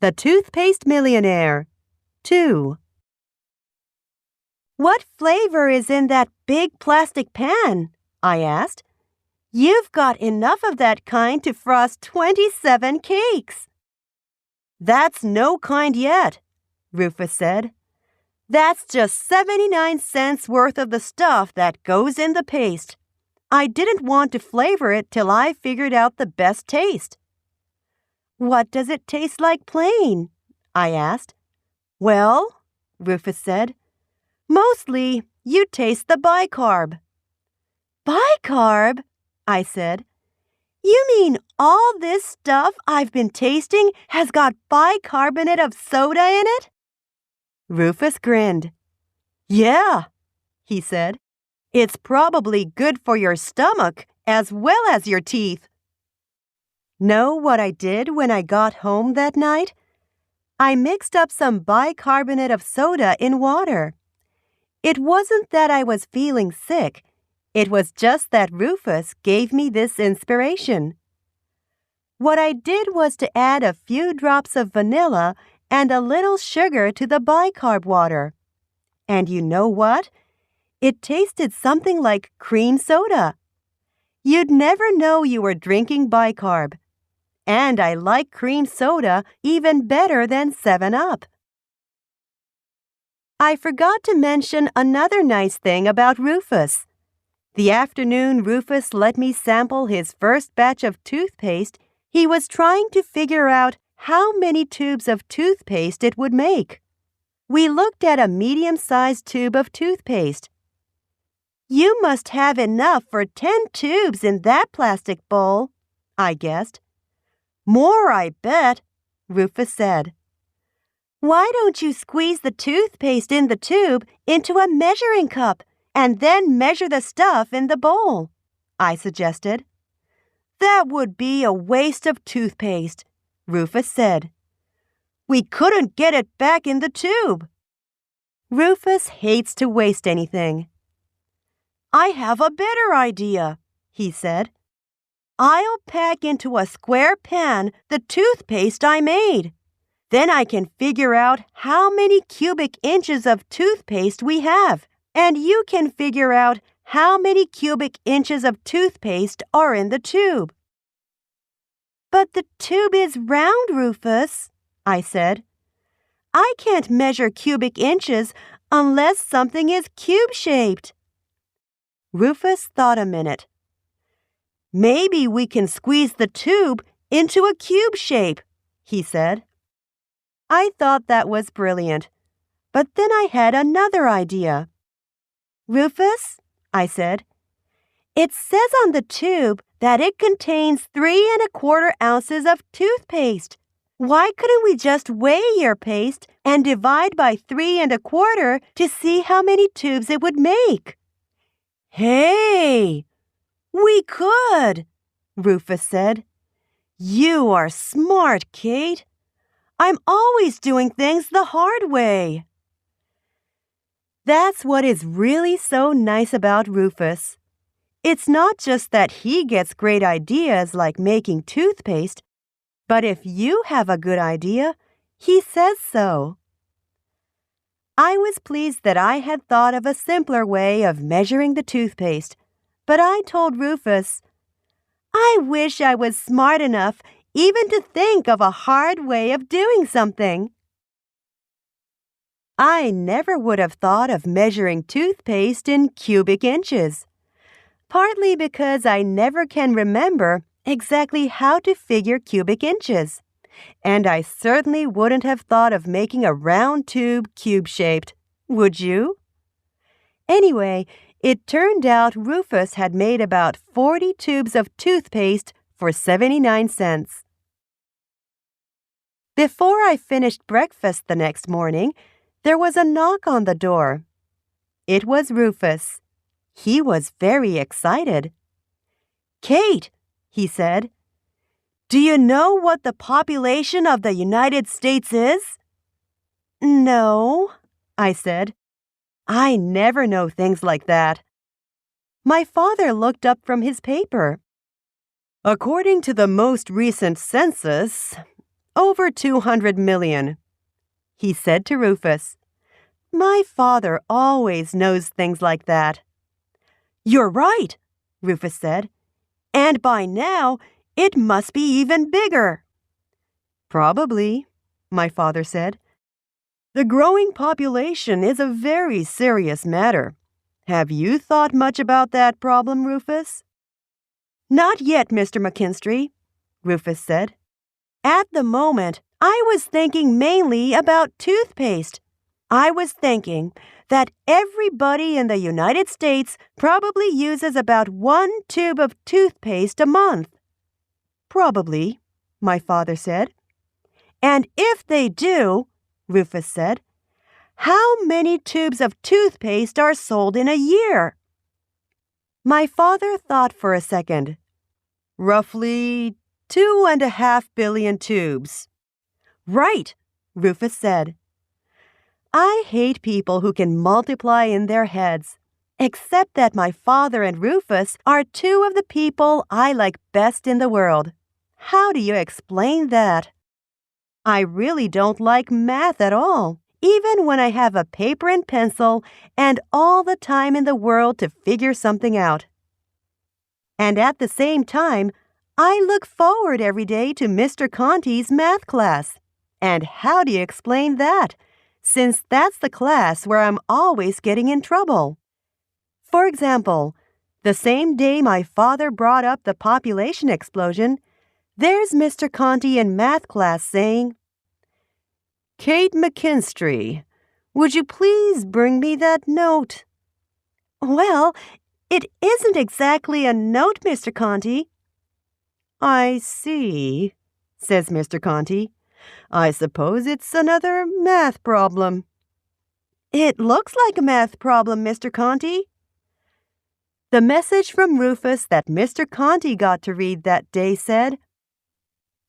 The Toothpaste Millionaire. 2. "What flavor is in that big plastic pan?" I asked. "You've got enough of that kind to frost 27 cakes." "That's no kind yet," Rufus said. "That's just 79 cents worth of the stuff that goes in the paste. I didn't want to flavor it till I figured out the best taste." "What does it taste like plain?" I asked. "Well," Rufus said, "mostly you taste the bicarb." "Bicarb?" I said. "You mean all this stuff I've been tasting has got bicarbonate of soda in it?" Rufus grinned. "Yeah," he said. "It's probably good for your stomach as well as your teeth." Know what I did when I got home that night? I mixed up some bicarbonate of soda in water. It wasn't that I was feeling sick. It was just that Rufus gave me this inspiration. What I did was to add a few drops of vanilla and a little sugar to the bicarb water. And you know what? It tasted something like cream soda. You'd never know you were drinking bicarb. And I like cream soda even better than 7-Up. I forgot to mention another nice thing about Rufus. The afternoon Rufus let me sample his first batch of toothpaste, he was trying to figure out how many tubes of toothpaste it would make. We looked at a medium-sized tube of toothpaste. "You must have enough for 10 tubes in that plastic bowl," I guessed. "More, I bet," Rufus said. "Why don't you squeeze the toothpaste in the tube into a measuring cup and then measure the stuff in the bowl?" I suggested. "That would be a waste of toothpaste," Rufus said. "We couldn't get it back in the tube." Rufus hates to waste anything. "I have a better idea," he said. "I'll pack into a square pan the toothpaste I made. Then I can figure out how many cubic inches of toothpaste we have, and you can figure out how many cubic inches of toothpaste are in the tube." "But the tube is round, Rufus," I said. "I can't measure cubic inches unless something is cube-shaped." Rufus thought a minute. "Maybe we can squeeze the tube into a cube shape," he said. I thought that was brilliant, but then I had another idea. "Rufus," I said, "it says on the tube that it contains 3¼ ounces of toothpaste. Why couldn't we just weigh your paste and divide by 3¼ to see how many tubes it would make?" "Hey! We could," Rufus said. "You are smart, Kate. I'm always doing things the hard way." That's what is really so nice about Rufus. It's not just that he gets great ideas like making toothpaste, but if you have a good idea, he says so. I was pleased that I had thought of a simpler way of measuring the toothpaste, but I told Rufus, "I wish I was smart enough even to think of a hard way of doing something." I never would have thought of measuring toothpaste in cubic inches, partly because I never can remember exactly how to figure cubic inches, and I certainly wouldn't have thought of making a round tube cube-shaped, would you? Anyway, it turned out Rufus had made about 40 tubes of toothpaste for 79 cents. Before I finished breakfast the next morning, there was a knock on the door. It was Rufus. He was very excited. "Kate," he said, "do you know what the population of the United States is?" "No," I said. I never know things like that. My father looked up from his paper. "According to the most recent census, over 200 million, he said to Rufus. My father always knows things like that. You're right, Rufus said. And by now, it must be even bigger. Probably, my father said. The growing population is a very serious matter. Have you thought much about that problem, Rufus? Not yet, Mr. McKinstry, Rufus said. At the moment, I was thinking mainly about toothpaste. I was thinking that everybody in the United States probably uses about 1 tube of toothpaste a month. Probably, my father said. And if they do, Rufus said, how many tubes of toothpaste are sold in a year? My father thought for a second. Roughly 2.5 billion tubes. Right, Rufus said. I hate people who can multiply in their heads, except that my father and Rufus are two of the people I like best in the world. How do you explain that? I really don't like math at all, even when I have a paper and pencil and all the time in the world to figure something out. And at the same time, I look forward every day to Mr. Conti's math class. And how do you explain that, since that's the class where I'm always getting in trouble? For example, the same day my father brought up the population explosion, there's Mr. Conti in math class saying, Kate McKinstry, would you please bring me that note? Well, it isn't exactly a note, Mr. Conti. I see, says Mr. Conti. I suppose it's another math problem. It looks like a math problem, Mr. Conti. The message from Rufus that Mr. Conti got to read that day said,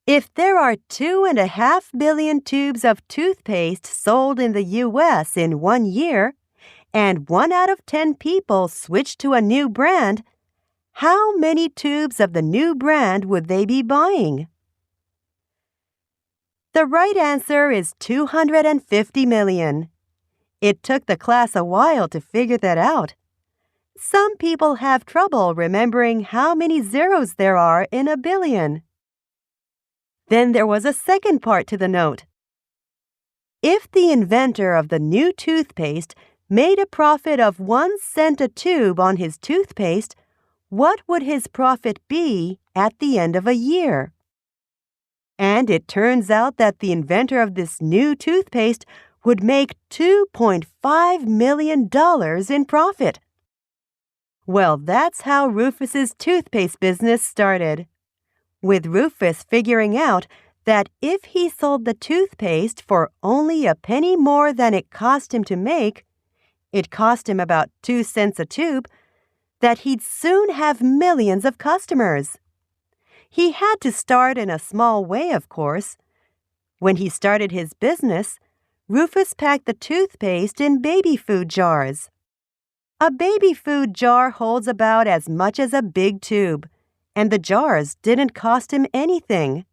if there are 2.5 billion tubes of toothpaste sold in the U.S. in 1 year, and 1 out of 10 people switch to a new brand, how many tubes of the new brand would they be buying? The right answer is 250 million. It took the class a while to figure that out. Some people have trouble remembering how many zeros there are in a billion. Then there was a second part to the note. If the inventor of the new toothpaste made a profit of 1 cent a tube on his toothpaste, what would his profit be at the end of a year? And it turns out that the inventor of this new toothpaste would make $2.5 million in profit. Well, that's how Rufus's toothpaste business started, with Rufus figuring out that if he sold the toothpaste for only a penny more than it cost him to make, it cost him about 2 cents a tube, that he'd soon have millions of customers. He had to start in a small way, of course. When he started his business, Rufus packed the toothpaste in baby food jars. A baby food jar holds about as much as a big tube, and the jars didn't cost him anything.